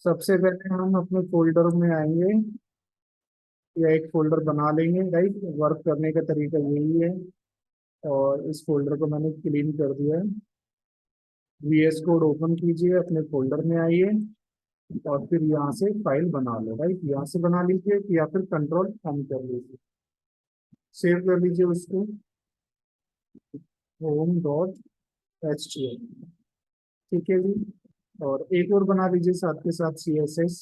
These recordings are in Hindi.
सबसे पहले हम अपने फोल्डर में आएंगे या एक फोल्डर बना लेंगे। राइट, वर्क करने का तरीका यही है। और इस फोल्डर को मैंने क्लीन कर दिया है। VS कोड ओपन कीजिए, अपने फोल्डर में आइए और फिर यहाँ से फाइल बना लो। राइट, यहाँ से बना लीजिए या फिर कंट्रोल एम कर लीजिए, सेव कर लीजिए उसको, home.html। ठीक है जी। और एक और बना लीजिए साथ के साथ CSS,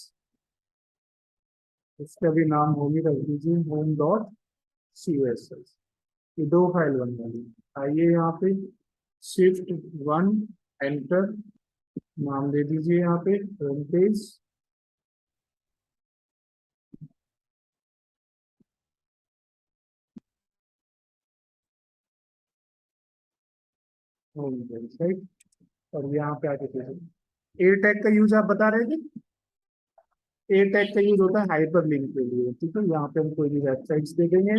इसका भी नाम होम ही रख दीजिए, home.css। ये दो फाइल बन गई। आइए यहाँ पे Shift 1 एंटर, नाम दे दीजिए यहाँ पे home page. Home page, right. और यहाँ पे आके दीजिए ए टैग का यूज आप बता रहे थे। ए टैग का यूज होता है हाइपर लिंक के लिए। ठीक है, यहाँ पे हम कोई भी वेबसाइट्स देखेंगे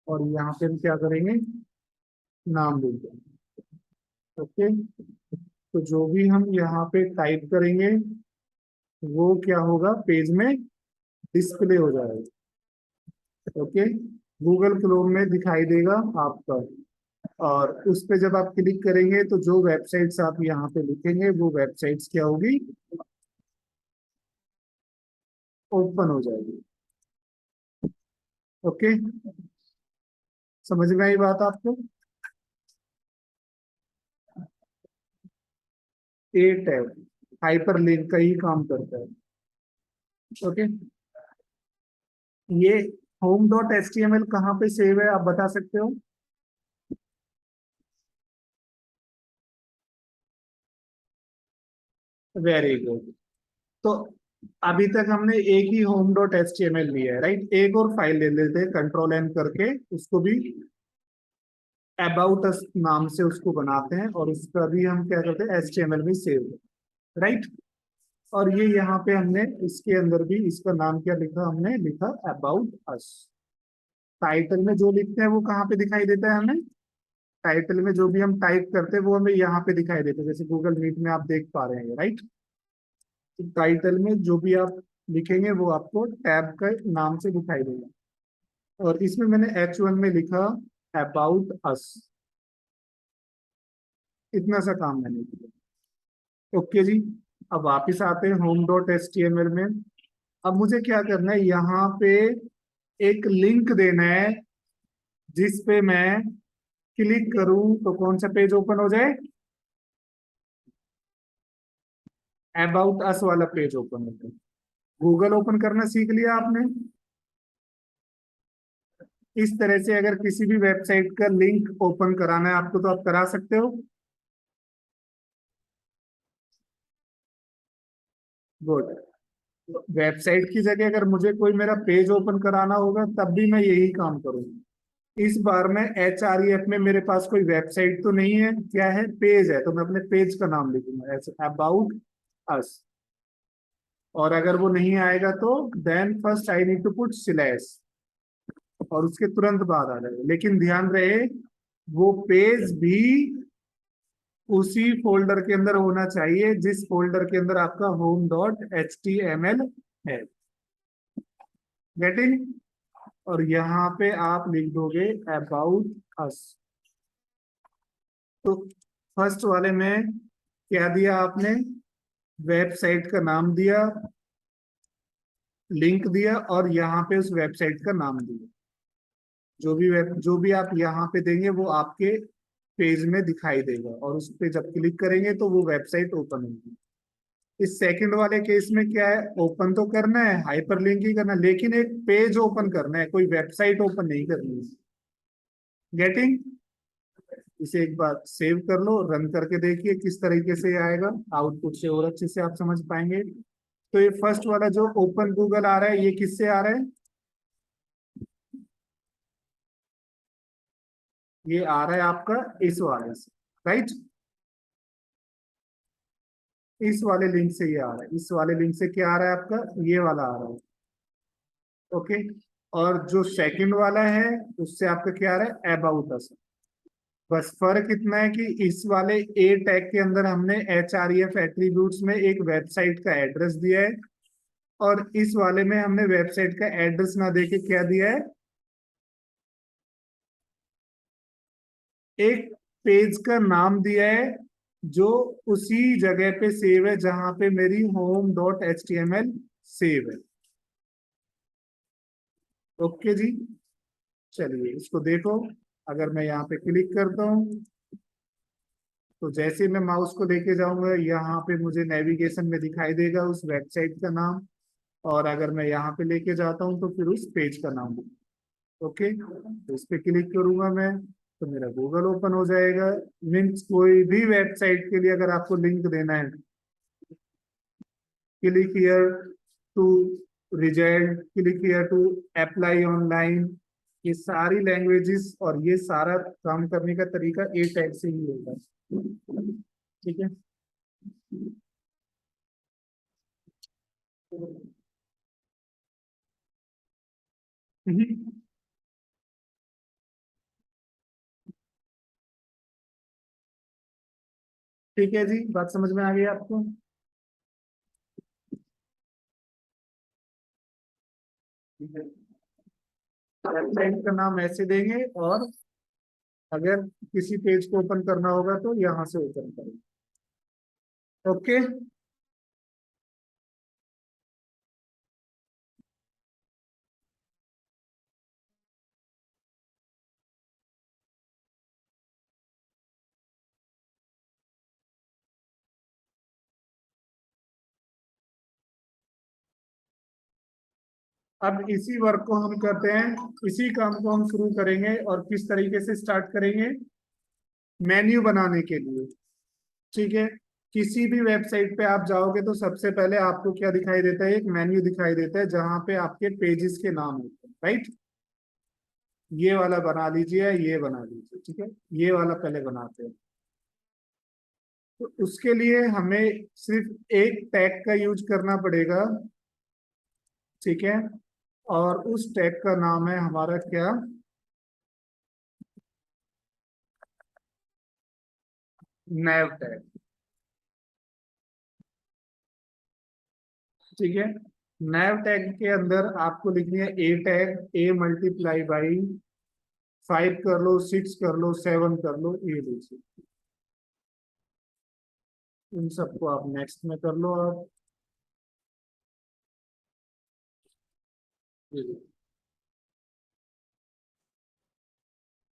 और यहाँ पे हम क्या करेंगे, नाम देंगे। ओके, तो जो भी हम यहाँ पे टाइप करेंगे वो क्या होगा, पेज में डिस्प्ले हो जाएगा। ओके, गूगल क्रोम में दिखाई देगा आपका। और उस पे जब आप क्लिक करेंगे तो जो वेबसाइट्स आप यहाँ पे लिखेंगे वो वेबसाइट्स क्या होगी, ओपन हो जाएगी। ओके, समझ में आई बात आपको। ए टैब हाइपर लिंक का ही काम करता है। ओके, ये home.html कहाँ पे सेव है आप बता सकते हो। Very good. तो अभी तक हमने एक ही home.html लिया है। राइट, एक और फाइल ले लेते हैं, कंट्रोल एन करके उसको भी अबाउट अस नाम से उसको बनाते हैं और उसका भी हम क्या करते हैं, HTML में सेव। राइट, और ये यहाँ पे हमने इसके अंदर भी इसका नाम क्या लिखा, हमने लिखा अबाउट अस। टाइटल में जो लिखते हैं वो कहाँ पे दिखाई देता है हमें, टाइटल में जो भी हम टाइप करते हैं वो हमें यहाँ पे दिखाई देता है, जैसे गूगल मीट में आप देख पा रहे हैं। राइट, तो टाइटल में जो भी आप लिखेंगे वो आपको टैब का नाम से दिखाई देगा। और इसमें मैंने H1 में लिखा अबाउट अस, इतना सा काम मैंने किया। ओके जी, अब वापिस आते हैं home.html में। अब मुझे क्या करना है, यहाँ पे एक लिंक देना है जिस पे मैं क्लिक करूं तो कौन सा पेज ओपन हो जाए, अबाउट अस वाला पेज ओपन हो जाए। गूगल ओपन करना सीख लिया आपने। इस तरह से अगर किसी भी वेबसाइट का लिंक ओपन कराना है आपको तो आप करा सकते हो। गुड। वेबसाइट की जगह अगर मुझे कोई मेरा पेज ओपन कराना होगा तब भी मैं यही काम करूंगा। इस बार में HREF में मेरे पास कोई वेबसाइट तो नहीं है, क्या है, पेज है, तो मैं अपने पेज का नाम लिखूंगा ऐसे अबाउट अस। और अगर वो नहीं आएगा तो then first I need to put slash और उसके तुरंत बाद आ जाएगा। लेकिन ध्यान रहे वो पेज भी उसी फोल्डर के अंदर होना चाहिए जिस फोल्डर के अंदर आपका home.html है। गेटिंग। और यहाँ पे आप लिख दोगे अबाउट अस। तो फर्स्ट वाले में क्या दिया आपने, वेबसाइट का नाम दिया, लिंक दिया और यहाँ पे उस वेबसाइट का नाम दिया। जो भी आप यहाँ पे देंगे वो आपके पेज में दिखाई देगा और उस पे जब क्लिक करेंगे तो वो वेबसाइट ओपन होगी। इस सेकंड वाले केस में क्या है, ओपन तो करना है, हाइपरलिंक ही करना है, लेकिन एक पेज ओपन करना है, कोई वेबसाइट ओपन नहीं करनी है। गेटिंग। इसे एक बार सेव कर लो, रन करके देखिए किस तरीके से आएगा, आउटपुट से और अच्छे से आप समझ पाएंगे। तो ये फर्स्ट वाला जो ओपन गूगल आ रहा है ये किससे आ रहा है, ये आ रहा है आपका इस वाले से। राइट, इस वाले लिंक से ये आ रहा है, इस वाले लिंक से क्या आ रहा है आपका, ये वाला आ रहा है। ओके, और जो सेकंड वाला है उससे आपका क्या आ रहा है, अबाउट अस। बस फर्क इतना है कि इस वाले ए टैग के अंदर हमने HREF एट्रीब्यूट्स में एक वेबसाइट का एड्रेस दिया है, और इस वाले में हमने वेबसाइट का एड्रेस ना देके क्या दिया है, एक पेज का नाम दिया है जो उसी जगह पे सेव है जहां पे मेरी home.html सेव है। ओके जी, चलिए इसको देखो। अगर मैं यहाँ पे क्लिक करता हूँ तो जैसे मैं माउस को लेके जाऊंगा यहाँ पे मुझे नेविगेशन में दिखाई देगा उस वेबसाइट का नाम, और अगर मैं यहाँ पे लेके जाता हूँ तो फिर उस पेज का नाम। ओके, तो इस पे क्लिक करूंगा मैं तो मेरा गूगल ओपन हो जाएगा। मीन्स कोई भी वेबसाइट के लिए अगर आपको लिंक देना है, click here to result, click here to apply online, ये सारी लैंग्वेजेस और ये सारा काम करने का तरीका ए टैग से ही होगा। ठीक है, ठीक है जी, बात समझ में आ गई आपको? वेबसाइट का नाम ऐसे देंगे, और अगर किसी पेज को ओपन करना होगा तो यहाँ से ओपन करेंगे। ओके, अब इसी वर्क को हम करते हैं, इसी काम को हम शुरू करेंगे, और किस तरीके से स्टार्ट करेंगे, मेन्यू बनाने के लिए। ठीक है, किसी भी वेबसाइट पे आप जाओगे तो सबसे पहले आपको क्या दिखाई देता है, एक मेन्यू दिखाई देता है जहां पे आपके पेजेस के नाम होते हैं, राइट। ये वाला बना लीजिए, ये बना लीजिए, ठीक है, ये वाला पहले बनाते हैं। तो उसके लिए हमें सिर्फ एक टैग का यूज करना पड़ेगा, ठीक है, और उस टैग का नाम है हमारा क्या, नैव टैग। ठीक है, नैव टैग के अंदर आपको लिखनी है ए टैग, ए मल्टीप्लाई बाई 5 कर लो, 6 कर लो, 7 कर लो, ये लीजिए। इन सबको आप नेक्स्ट में कर लो आप।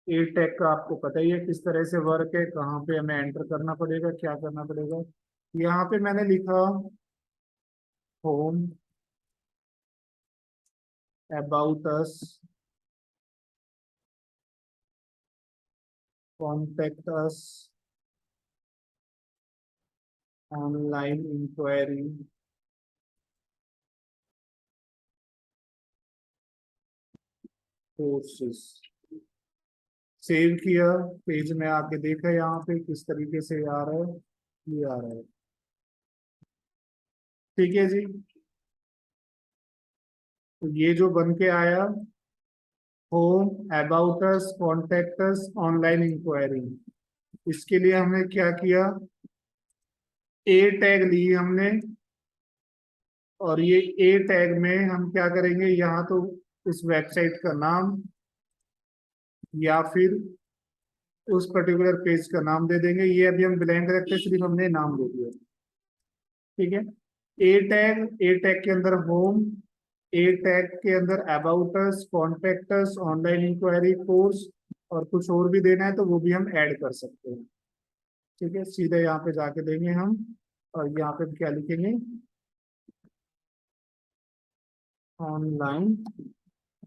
ए टैग का आपको पता ही है किस तरह से वर्क है, कहाँ पे हमें एंटर करना पड़ेगा, क्या करना पड़ेगा। यहाँ पे मैंने लिखा home, about us, contact us, online inquiry, courses. Save किया, पेज में आके देखा यहाँ पे किस तरीके से आ रहा है, ये आ रहा है। ठीक है जी, तो ये जो बन के आया, home, about us, contact us, online inquiry, इसके लिए हमने क्या किया, ए टैग ली हमने, और ये ए टैग में हम क्या करेंगे, यहाँ तो उस वेबसाइट का नाम या फिर उस पर्टिकुलर पेज का नाम दे देंगे। ये अभी हम ब्लैंक रखते, सिर्फ हमने नाम दे दिया। ठीक है, ए टैग के अंदर होम, ए टैग के अंदर about us, contact us, online inquiry, course, और कुछ और भी देना है तो वो भी हम ऐड कर सकते हैं। ठीक है, सीधे यहाँ पे जाके देंगे हम, और यहाँ पे क्या लिखेंगे, ऑनलाइन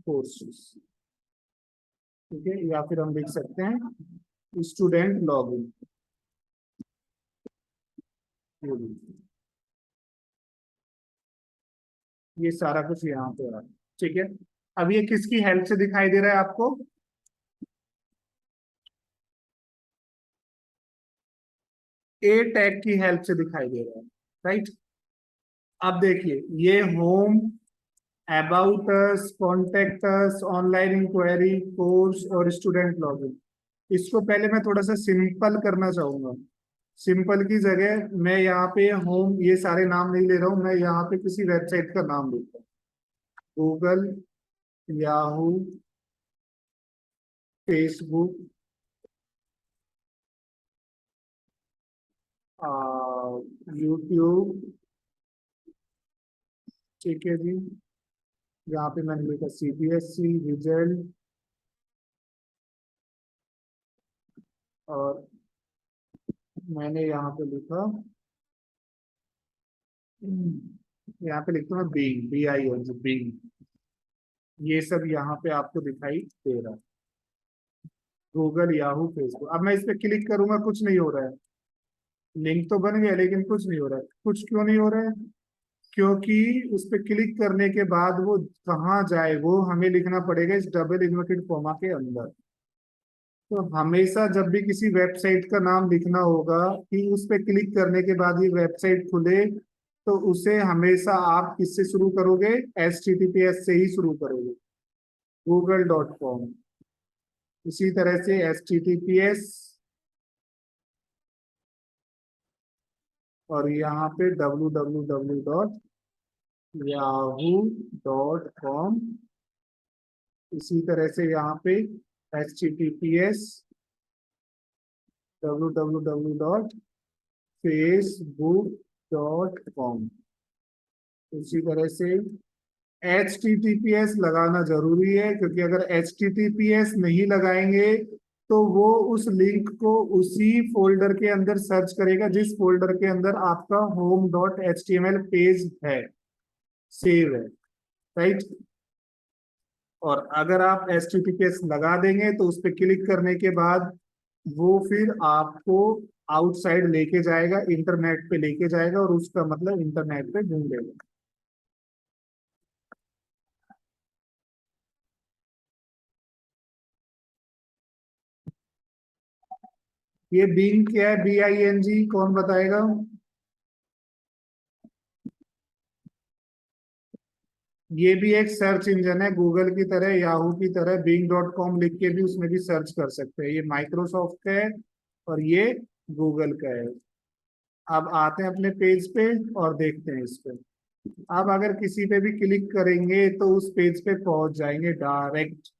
कोर्सेस। ठीक है, या फिर हम लिख सकते हैं स्टूडेंट लॉगिन। ये सारा कुछ यहाँ पे रहा। ठीक है, अब ये किसकी हेल्प से दिखाई दे रहा है आपको, ए टैग की हेल्प से दिखाई दे रहा है, राइट। अब देखिए, ये home, about us, contact us, online inquiry, course और स्टूडेंट लॉगिन, इसको पहले मैं थोड़ा सा सिंपल करना चाहूंगा। सिंपल की जगह मैं यहाँ पे होम ये सारे नाम नहीं ले रहा हूँ, मैं यहाँ पे किसी वेबसाइट का नाम लेता हूँ। Google, Yahoo, Facebook, YouTube. ठीक है जी। यहाँ पे मैंने लिखा सीबीएसई रिजल्ट, और मैंने यहाँ पे लिखा, यहाँ पे लिखता हूँ बीइंग, BING, बीइंग। ये सब यहाँ पे आपको दिखाई दे रहा है। Google, Yahoo, Facebook. अब मैं इस पे क्लिक करूंगा, कुछ नहीं हो रहा है। लिंक तो बन गया लेकिन कुछ नहीं हो रहा है। कुछ क्यों नहीं हो रहा है? क्योंकि उस पे क्लिक करने के बाद वो कहाँ जाए वो हमें लिखना पड़ेगा इस डबल इन्वर्टेड कॉमा के अंदर। तो हमेशा जब भी किसी वेबसाइट का नाम लिखना होगा कि उस पे क्लिक करने के बाद ये वेबसाइट खुले, तो उसे हमेशा आप किससे शुरू करोगे? HTTPS से ही शुरू करोगे, google.com। इसी तरह से HTTPS, और यहाँ पे www.yahoo.com। इसी तरह से यहाँ पे HTTPS www.facebook.com। इसी तरह से HTTPS लगाना जरूरी है, क्योंकि अगर HTTPS नहीं लगाएंगे तो वो उस लिंक को उसी फोल्डर के अंदर सर्च करेगा जिस फोल्डर के अंदर आपका home.html पेज है, सेव है, राइट। और अगर आप HTTPS लगा देंगे तो उस पर क्लिक करने के बाद वो फिर आपको आउटसाइड लेके जाएगा, इंटरनेट पे लेके जाएगा, और उसका मतलब इंटरनेट पे ढूंढेगा। ये बीइंग क्या है? BING, कौन बताएगा? ये भी एक सर्च इंजन है, गूगल की तरह, याहू की तरह। bing.com लिख के भी उसमें भी सर्च कर सकते हैं। ये माइक्रोसॉफ्ट का है और ये गूगल का है। अब आते हैं अपने पेज पे और देखते हैं इस पे। अब अगर किसी पे भी क्लिक करेंगे तो उस पेज पे पहुंच जाएंगे डायरेक्ट।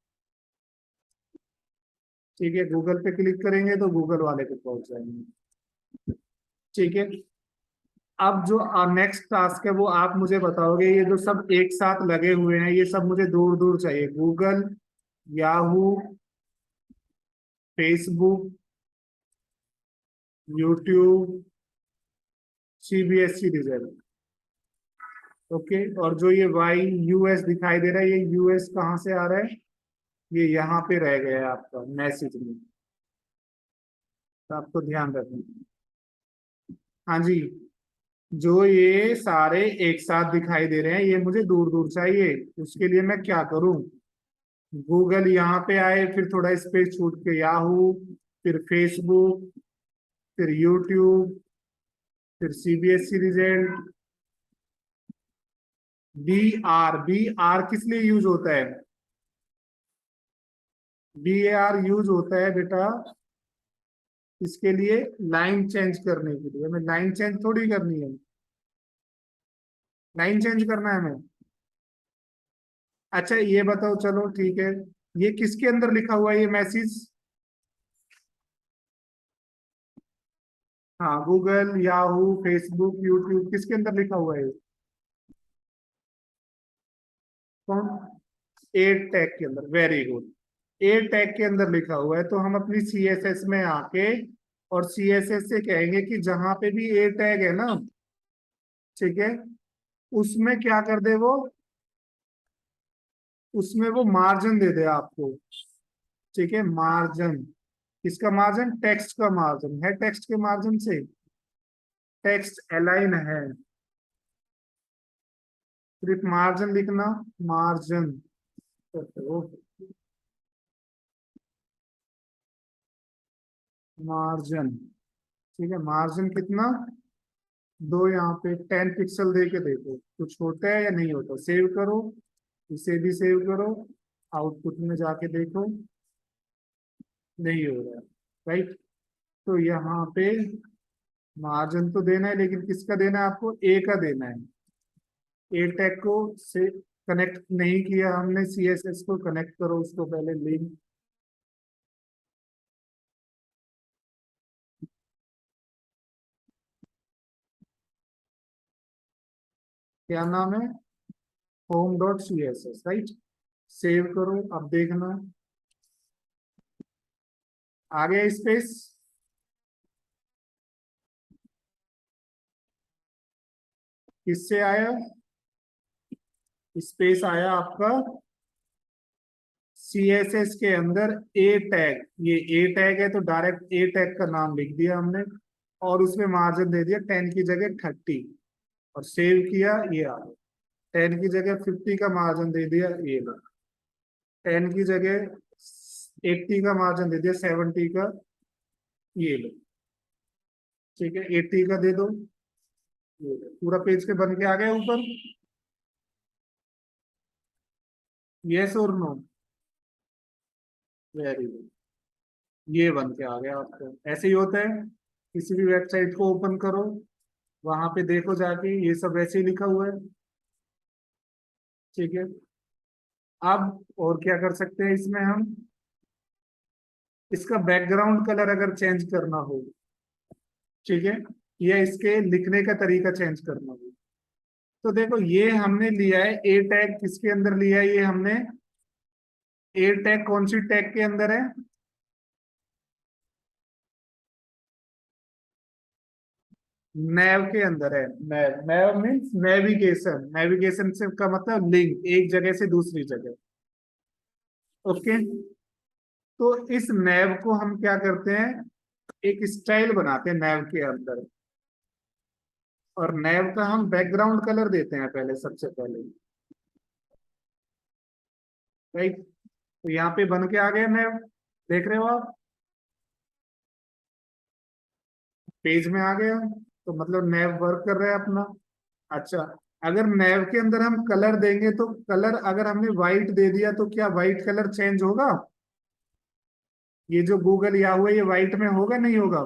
ठीक है, गूगल पे क्लिक करेंगे तो गूगल वाले पे पहुंच जाएंगे। ठीक है। अब जो नेक्स्ट टास्क है वो आप मुझे बताओगे। ये जो सब एक साथ लगे हुए हैं ये सब मुझे दूर दूर चाहिए। Google, Yahoo, Facebook, YouTube, CBSE result. Okay. और जो ये YUS दिखाई दे रहा है, ये US कहाँ से आ रहा है? ये यहाँ पे रह गया है आपका मैसेज में, तो आपको ध्यान रखना। हाँ जी। जो ये सारे एक साथ दिखाई दे रहे हैं ये मुझे दूर दूर चाहिए। उसके लिए मैं क्या करूं? गूगल यहाँ पे आए, फिर थोड़ा स्पेस छूट के याहू, फिर फेसबुक, फिर यूट्यूब, फिर CBSE रिजल्ट। बी आर किस लिए यूज होता है? BAR यूज होता है बेटा इसके लिए, लाइन चेंज करने के लिए। हमें लाइन चेंज थोड़ी करनी है, लाइन चेंज करना है हमें। अच्छा ये बताओ, चलो ठीक है, ये किसके अंदर लिखा हुआ है ये मैसेज? हाँ, गूगल, याहू, फेसबुक, यूट्यूब, किसके अंदर लिखा हुआ है? कौन? ए टैग के अंदर, वेरी गुड। ए टैग के अंदर लिखा हुआ है, तो हम अपनी CSS में आके और CSS से कहेंगे कि जहां पे भी ए टैग है ना, ठीक है, उसमें क्या कर दे वो, उसमें वो मार्जिन दे दे आपको। ठीक है, मार्जिन। किसका मार्जिन? टेक्स्ट का मार्जिन है, टेक्स्ट के मार्जिन से टेक्स्ट अलाइन है। सिर्फ मार्जिन लिखना, मार्जिन। मार्जिन, ठीक है, मार्जिन कितना? दो, यहाँ पे 10 पिक्सल दे के देखो कुछ होता है या नहीं होता। सेव करो, इसे भी सेव करो, आउटपुट में जाके देखो। नहीं हो रहा है, राइट। तो यहाँ पे मार्जिन तो देना है, लेकिन किसका देना है आपको? ए का देना है। ए टैग को से कनेक्ट नहीं किया हमने, सीएसएस को कनेक्ट करो उसको पहले, लिंक। क्या नाम है? Home dot C S S, right. Save करो, अब देखना आ गया स्पेस। किससे आया? स्पेस आया आपका सी एस एस के अंदर ए टैग। ये ए टैग है तो डायरेक्ट ए टैग का नाम लिख दिया हमने, और उसमें मार्जिन दे दिया 10 की जगह 30, और सेव किया, ये आ गया। 10 की जगह 50 का मार्जिन दे दिया, ये लो। 10 की जगह 80 का मार्जिन दे दिया, 70 का, ये लो। ठीक है, 80 का दे दो, ये लो। पूरा पेज के बन के आ गया ऊपर। यस और नो? वेरी गुड, ये बन के आ गया आपको। ऐसे ही होता है, किसी भी वेबसाइट को ओपन करो, वहां पे देखो जाके, ये सब वैसे ही लिखा हुआ है। ठीक है। अब और क्या कर सकते हैं इसमें हम? इसका बैकग्राउंड कलर अगर चेंज करना हो, ठीक है, या इसके लिखने का तरीका चेंज करना हो, तो देखो ये हमने लिया है ए टैग। किसके अंदर लिया है ये हमने? ए टैग कौन सी टैग के अंदर है? नैव के अंदर है। नैव, नैव मीन्स नेविगेशन। नेविगेशन से का मतलब लिंक, एक जगह से दूसरी जगह। ओके। तो इस नैव को हम क्या करते हैं, एक स्टाइल बनाते हैं नैव के अंदर, और नैव का हम बैकग्राउंड कलर देते हैं पहले, सबसे पहले, राइट। तो यहाँ पे बन के आ गया नैव, देख रहे हो आप? पेज में आ गया, तो मतलब नैव वर्क कर रहा है अपना। अच्छा, अगर नैव के अंदर हम कलर देंगे, तो कलर अगर हमने व्हाइट दे दिया तो क्या व्हाइट कलर चेंज होगा? ये जो गूगल याहू है, ये व्हाइट में होगा नहीं होगा?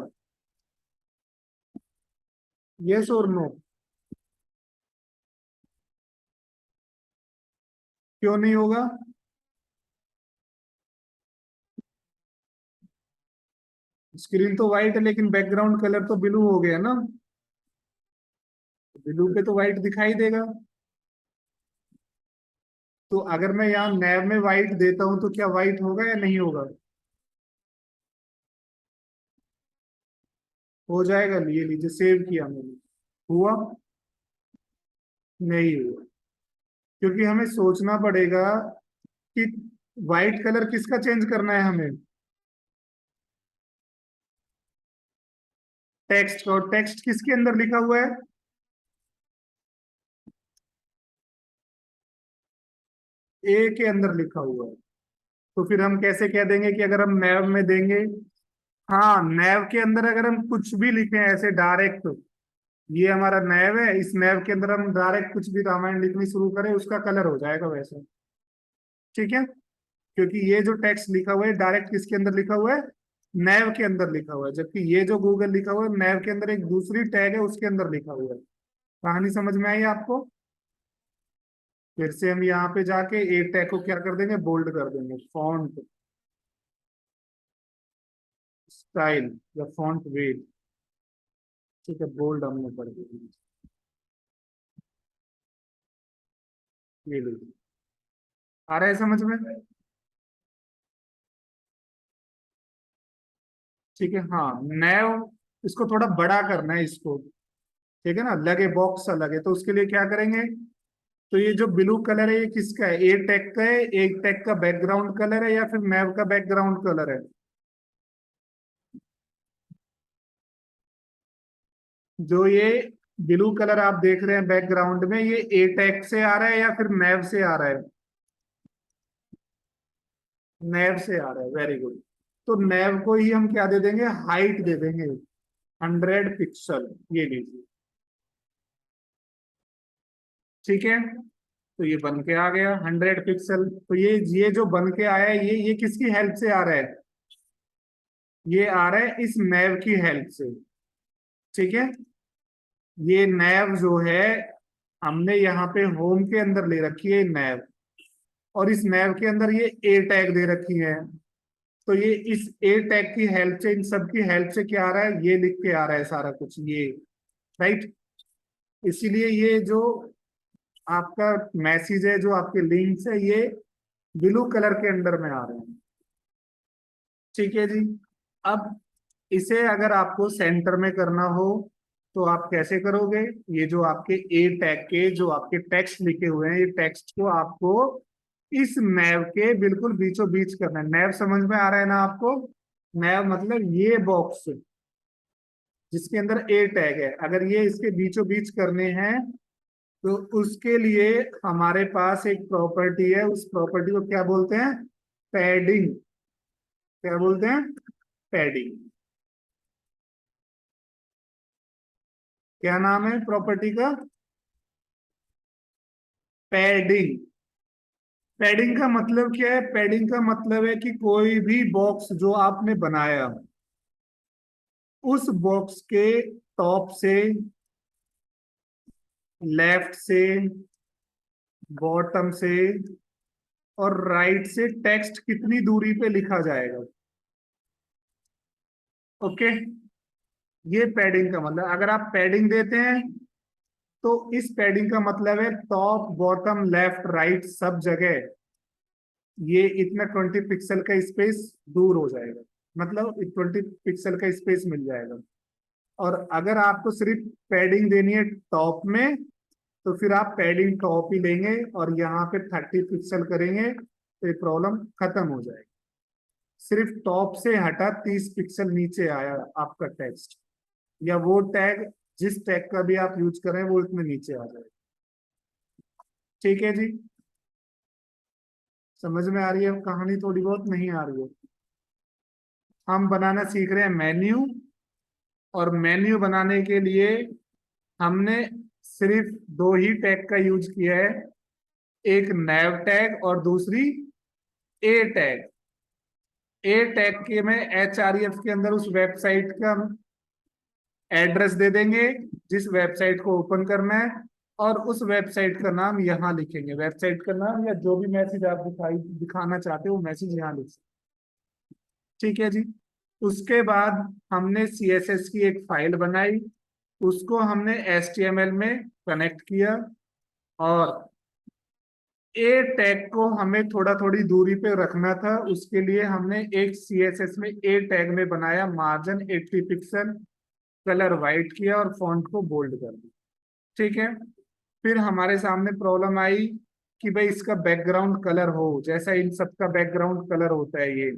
यस और नो? क्यों नहीं होगा? स्क्रीन तो व्हाइट है, लेकिन बैकग्राउंड कलर तो ब्लू हो गया ना। ब्लू पे तो व्हाइट दिखाई देगा। तो अगर मैं यहाँ नैव में व्हाइट देता हूं, तो क्या व्हाइट होगा या नहीं होगा? हो जाएगा। ये लीजिए, सेव किया मैंने। हुआ? नहीं हुआ, क्योंकि हमें सोचना पड़ेगा कि व्हाइट कलर किसका चेंज करना है हमें? टेक्स्ट। और टेक्स्ट किसके अंदर लिखा हुआ है? ए के अंदर लिखा हुआ है। तो फिर हम कैसे कह देंगे कि अगर हम नैव में देंगे? हाँ, नैव के अंदर अगर हम कुछ भी लिखें ऐसे डायरेक्ट, ये हमारा नैव है, इस नैव के अंदर हम डायरेक्ट कुछ भी रामायण लिखनी शुरू करें, उसका कलर हो जाएगा वैसे। ठीक है, क्योंकि ये जो टेक्स्ट लिखा हुआ है डायरेक्ट किसके अंदर लिखा हुआ है? नैव के अंदर लिखा हुआ है, जबकि ये जो गूगल लिखा हुआ है नैव के अंदर एक दूसरी टैग है, उसके अंदर लिखा हुआ है। कहानी समझ में आई आपको? फिर से हम यहाँ पे जाके ए टैग को क्या कर देंगे? बोल्ड कर देंगे। फॉन्ट स्टाइल या फॉन्ट वेट, ठीक है, बोल्ड हमने कर दिया। ये लीजिए, आ रहा है समझ में? ठीक है, हाँ। नैव, इसको थोड़ा बड़ा करना है इसको, ठीक है ना, लगे बॉक्स सा लगे, तो उसके लिए क्या करेंगे? तो ये जो ब्लू कलर है, ये किसका है? ए टैग का है? ए टैग का बैकग्राउंड कलर है या फिर नैव का बैकग्राउंड कलर है? जो ये ब्लू कलर आप देख रहे हैं बैकग्राउंड में, ये ए टैग से आ रहा है या फिर नैव से आ रहा है? नैव से आ रहा है, वेरी गुड। तो नैव को ही हम क्या दे देंगे? हाइट दे देंगे, 100 पिक्सल। ये लीजिए, ठीक है। तो ये बन के आ गया 100 पिक्सल। तो ये जो बन के आया है, ये किसकी हेल्प से आ रहा है? ये आ रहा है इस नैव की हेल्प से। ठीक है, ये नैव जो है हमने यहाँ पे होम के अंदर ले रखी है नैव, और इस नैव के अंदर ये ए टैग दे रखी है। तो ये इस ए टैग की हेल्प से, इन सब की हेल्प से क्या आ रहा है, ये लिख के आ रहा है सारा कुछ ये, राइट। इसीलिए ये जो आपका मैसेज है, जो आपके लिंक्स है, ये ब्लू कलर के अंदर में आ रहे हैं। ठीक है जी। अब इसे अगर आपको सेंटर में करना हो तो आप कैसे करोगे? ये जो आपके ए टैग के जो आपके टेक्स्ट लिखे हुए हैं, ये टेक्स्ट को आपको इस नैव के बिल्कुल बीचों बीच करना है। नैव समझ में आ रहा है ना आपको? नैव मतलब ये बॉक्स जिसके अंदर ए टैग है, अगर ये इसके बीचों बीच करने हैं तो उसके लिए हमारे पास एक प्रॉपर्टी है। उस प्रॉपर्टी को क्या बोलते हैं? पैडिंग। क्या बोलते हैं? पैडिंग। क्या नाम है प्रॉपर्टी का? पैडिंग। पैडिंग का मतलब क्या है? पैडिंग का मतलब है कि कोई भी बॉक्स जो आपने बनाया, उस बॉक्स के टॉप से, लेफ्ट से, बॉटम से और राइट से टेक्स्ट कितनी दूरी पे लिखा जाएगा। ओके, ये पैडिंग का मतलब। अगर आप पैडिंग देते हैं तो इस पैडिंग का मतलब है टॉप बॉटम लेफ्ट राइट सब जगह ये इतना 20 पिक्सल का स्पेस दूर हो जाएगा, मतलब 20 पिक्सल का स्पेस मिल जाएगा। और अगर आपको सिर्फ पैडिंग देनी है टॉप में, तो फिर आप पैडिंग टॉप ही लेंगे और यहाँ पे 30 पिक्सल करेंगे तो ये प्रॉब्लम खत्म हो जाएगी। सिर्फ टॉप से हटा 30 पिक्सल नीचे आया आपका टेक्स्ट, या वो टैग जिस टैग का भी आप यूज करें वो इतने नीचे आ जाएगा। ठीक है जी, समझ में आ रही है कहानी? थोड़ी बहुत नहीं आ रही है? हम बनाना सीख रहे हैं मेन्यू, और मेन्यू बनाने के लिए हमने सिर्फ दो ही टैग का यूज किया है, एक नैव टैग और दूसरी ए टैग। ए टैग के में HREF के अंदर उस वेबसाइट का एड्रेस दे देंगे जिस वेबसाइट को ओपन करना है, और उस वेबसाइट का नाम यहाँ लिखेंगे। वेबसाइट का नाम या जो भी मैसेज आप दिखाना चाहते हो वो मैसेज यहाँ लिख सकते। ठीक है जी। उसके बाद हमने CSS की एक फाइल बनाई, उसको हमने HTML में कनेक्ट किया, और ए टैग को हमें थोड़ा थोड़ी दूरी पे रखना था। उसके लिए हमने एक CSS में ए टैग में बनाया मार्जिन 80 पिक्सल, कलर वाइट किया और फॉन्ट को बोल्ड कर दिया। ठीक है, फिर हमारे सामने प्रॉब्लम आई कि भाई इसका बैकग्राउंड कलर हो जैसा इन सबका बैकग्राउंड कलर होता है ये।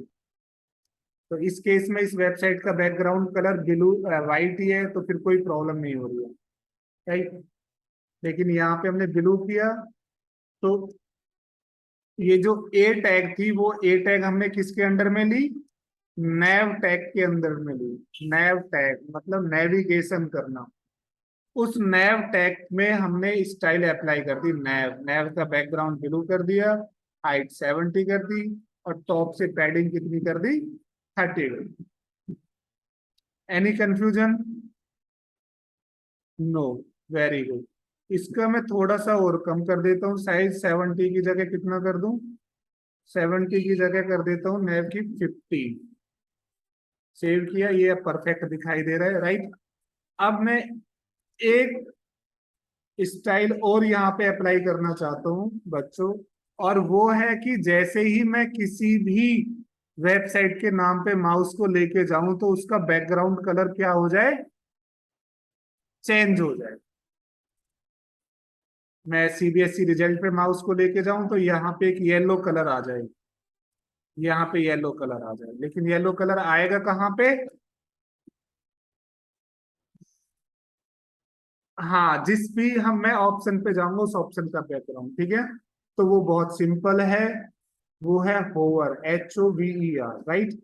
तो इस केस में इस वेबसाइट का बैकग्राउंड कलर ब्लू वाइट ही है, तो फिर कोई प्रॉब्लम नहीं हो रही है, राइट। लेकिन यहाँ पे हमने ब्लू किया, तो ये जो ए टैग थी वो ए टैग हमने किसके अंडर में ली? नैव टैग के अंदर में ली। नैव टैग मतलब नेविगेशन करना। उस नैव टैग में हमने स्टाइल अप्लाई कर दी। नैव नैव का बैकग्राउंड ब्लू कर दिया, हाइट 70 कर दी, और टॉप से पैडिंग कितनी कर दी? 30। Any confusion? No, very good. इसका मैं थोड़ा सा और कम कर देता हूँ, साइज 70 की जगह कितना कर दूं? 70 की जगह कर देता हूँ नैव की 50। सेव किया, ये परफेक्ट दिखाई दे रहा है, राइट। अब मैं एक स्टाइल और यहाँ पे अप्लाई करना चाहता हूँ बच्चों, और वो है कि जैसे ही मैं किसी भी वेबसाइट के नाम पे माउस को लेके जाऊं तो उसका बैकग्राउंड कलर क्या हो जाए? चेंज हो जाए। मैं CBSE रिजल्ट पे माउस को लेके जाऊं तो यहाँ पे एक येलो कलर आ जाए, यहाँ पे येलो कलर आ जाए। लेकिन येलो कलर आएगा कहाँ पे? हाँ, जिस भी हम मैं ऑप्शन पे जाऊंगा उस ऑप्शन का बैकग्राउंड। ठीक है, तो वो बहुत सिंपल है, वो है होवर, HOVER, राइट।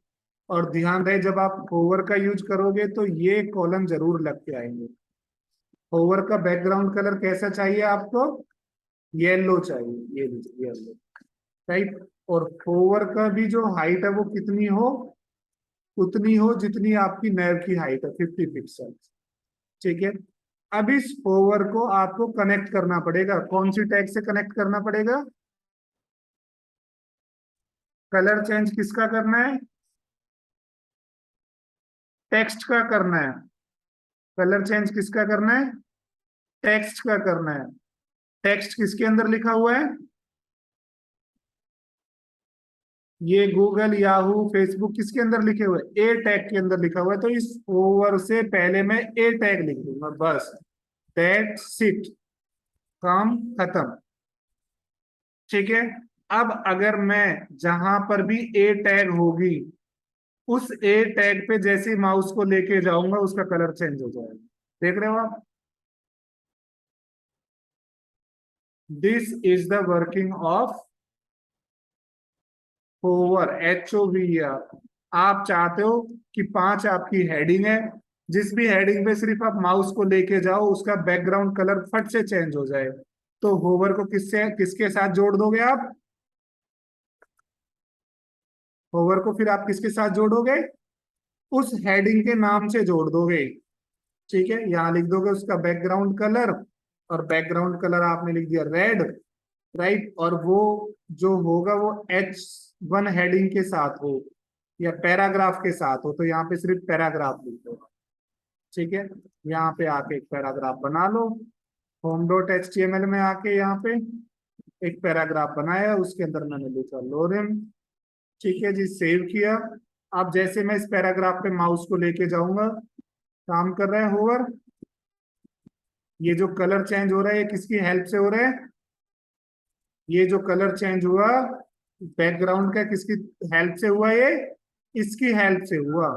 और ध्यान रहे जब आप होवर का यूज करोगे तो ये कॉलम जरूर लग के आएंगे। होवर का बैकग्राउंड कलर कैसा चाहिए आपको? येलो चाहिए, ये येलो, राइट। और होवर का भी जो हाइट है वो कितनी हो? उतनी हो जितनी आपकी नैव की हाइट है, 50 पिक्सल। ठीक है। अब इस होवर को आपको कनेक्ट करना पड़ेगा, कौन सी टैग से कनेक्ट करना पड़ेगा? कलर चेंज किसका करना है? टेक्स्ट का करना है। कलर चेंज किसका करना है? टेक्स्ट का करना है। टेक्स्ट किसके अंदर लिखा हुआ है? ये गूगल, याहू, फेसबुक किसके अंदर लिखे हुए? ए टैग के अंदर लिखा हुआ है। तो इस ओवर से पहले मैं ए टैग लिख दूंगा, बस। दैट्स इट, काम खत्म। ठीक है। अब अगर मैं जहां पर भी ए टैग होगी, उस ए टैग पे जैसे ही माउस को लेके जाऊंगा, उसका कलर चेंज हो जाएगा। देख रहे हो आप? This is the working of hover, HOVER। आप चाहते हो कि 5 आपकी हेडिंग है, जिस भी हेडिंग पे सिर्फ आप माउस को लेके जाओ, उसका बैकग्राउंड कलर फट से चेंज हो जाए, तो होवर को किससे, किसके साथ जोड़ दोगे आप? होवर को फिर आप किसके साथ जोड़ोगे? उस हेडिंग के नाम से जोड़ दोगे। ठीक है, यहां लिख दोगे उसका बैकग्राउंड कलर, और बैकग्राउंड कलर आपने लिख दिया रेड। राइट। और वो जो होगा वो H1 हेडिंग के साथ हो या पैराग्राफ के साथ हो, तो यहाँ पे सिर्फ पैराग्राफ लिख दो। ठीक है। यहाँ पे आके एक पैराग्राफ बना लो। home.html में आके यहाँ पे एक पैराग्राफ बनाया, उसके अंदर मैंने लिखा लोरेम। ठीक है जी, सेव किया। अब जैसे मैं इस पैराग्राफ पे माउस को लेके जाऊंगा, काम कर रहा है होवर। ये जो कलर चेंज हो रहा है, ये किसकी हेल्प से हो रहा है? ये जो कलर चेंज हुआ बैकग्राउंड का, किसकी हेल्प से हुआ? ये इसकी हेल्प से हुआ,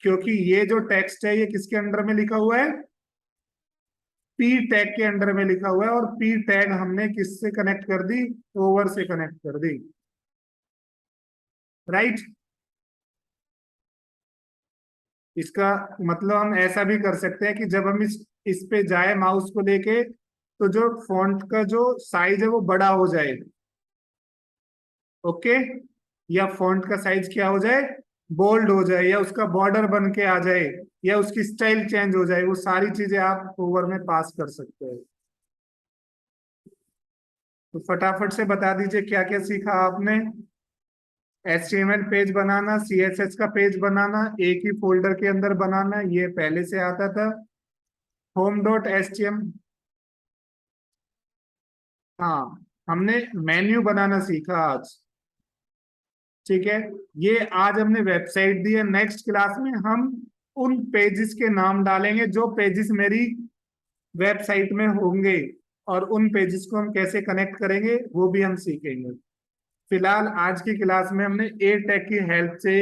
क्योंकि ये जो टेक्स्ट है ये किसके अंडर में लिखा हुआ है? पी टैग के अंडर में लिखा हुआ है, और पी टैग हमने किससे कनेक्ट कर दी? ओवर से कनेक्ट कर दी। राइट। इसका मतलब हम ऐसा भी कर सकते हैं कि जब हम इस पे जाए माउस को लेके, तो जो फॉन्ट का जो साइज है वो बड़ा हो जाए। ओके। या फॉन्ट का साइज क्या हो जाए? बोल्ड हो जाए, या उसका बॉर्डर बन के आ जाए, या उसकी स्टाइल चेंज हो जाए, वो सारी चीजें आप ओवर में पास कर सकते हो। तो फटाफट से बता दीजिए क्या क्या सीखा आपने? HTML पेज बनाना, CSS का पेज बनाना, एक ही फोल्डर के अंदर बनाना, ये पहले से आता था। home.html, हाँ, हमने मेन्यू बनाना सीखा आज। ठीक है। ये आज हमने वेबसाइट दी है, नेक्स्ट क्लास में हम उन पेजेस के नाम डालेंगे जो पेजेस मेरी वेबसाइट में होंगे, और उन पेजेस को हम कैसे कनेक्ट करेंगे वो भी हम सीखेंगे। फिलहाल आज की क्लास में हमने ए टैग की हेल्प से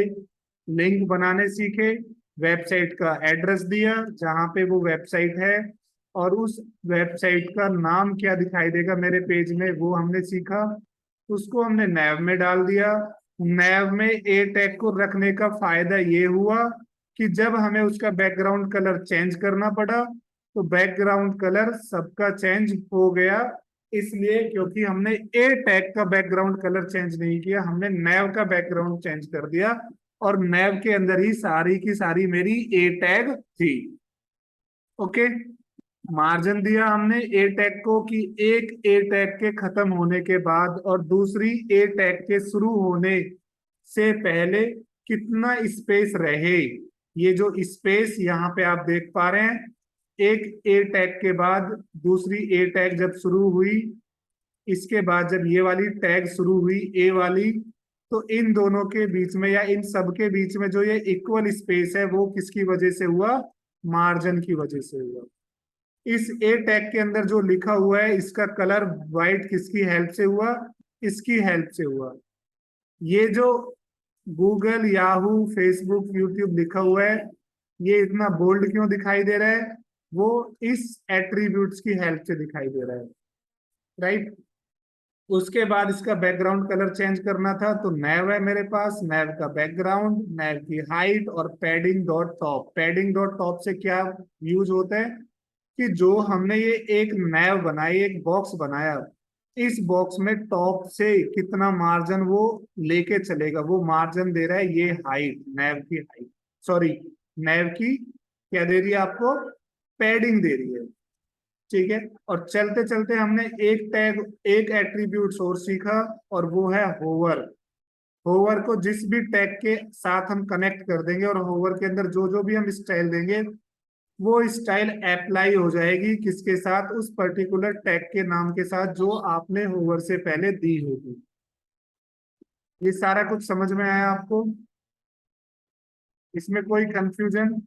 लिंक बनाने सीखे, वेबसाइट का एड्रेस दिया जहां पे वो वेबसाइट है, और उस वेबसाइट का नाम क्या दिखाई देगा मेरे पेज में वो हमने सीखा। उसको हमने नैव में डाल दिया। नैव में ए टैग को रखने का फायदा ये हुआ कि जब हमें उसका बैकग्राउंड कलर चेंज करना पड़ा, तो बैकग्राउंड कलर सबका चेंज हो गया। इसलिए क्योंकि हमने ए टैग का बैकग्राउंड कलर चेंज नहीं किया, हमने नैव का बैकग्राउंड चेंज कर दिया, और नैव के अंदर ही सारी की सारी मेरी ए टैग थी। ओके। मार्जिन दिया हमने ए टैग को कि एक ए टैग के खत्म होने के बाद और दूसरी ए टैग के शुरू होने से पहले कितना स्पेस रहे। ये जो स्पेस यहाँ पे आप देख पा रहे हैं, एक ए टैग के बाद दूसरी ए टैग जब शुरू हुई, इसके बाद जब ये वाली टैग शुरू हुई ए वाली, तो इन दोनों के बीच में या इन सब के बीच में जो ये इक्वल स्पेस है वो किसकी वजह से हुआ? मार्जिन की वजह से हुआ। इस ए टैग के अंदर जो लिखा हुआ है इसका कलर व्हाइट किसकी हेल्प से हुआ? इसकी हेल्प से हुआ। ये जो गूगल, याहू, फेसबुक, यूट्यूब लिखा हुआ है, ये इतना बोल्ड क्यों दिखाई दे रहा है? वो इस एट्रीब्यूट्स की हेल्प से दिखाई दे रहा है। राइट। उसके बाद इसका बैकग्राउंड कलर चेंज करना था, तो नैव है मेरे पास, नैव का बैकग्राउंड, नैव की हाइट, और padding dot top. Padding dot top से क्या यूज होता है कि जो हमने ये एक नैव बनाई, एक बॉक्स बनाया, इस बॉक्स में टॉप से कितना मार्जिन वो लेके चलेगा, वो मार्जिन दे रहा है ये हाइट, नैव की हाइट, सॉरी नैव की क्या दे रही है आपको, पैडिंग दे रही है। ठीक है, और चलते चलते हमने एक टैग, एक एट्रीब्यूट और सीखा, और वो है होवर। होवर को जिस भी टैग के साथ हम कनेक्ट कर देंगे और होवर के अंदर जो जो भी हम स्टाइल देंगे, वो स्टाइल अप्लाई हो जाएगी किसके साथ, उस पर्टिकुलर टैग के नाम के साथ जो आपने होवर से पहले दी होगी। ये सारा कुछ समझ में आया आपको? इसमें कोई कंफ्यूजन?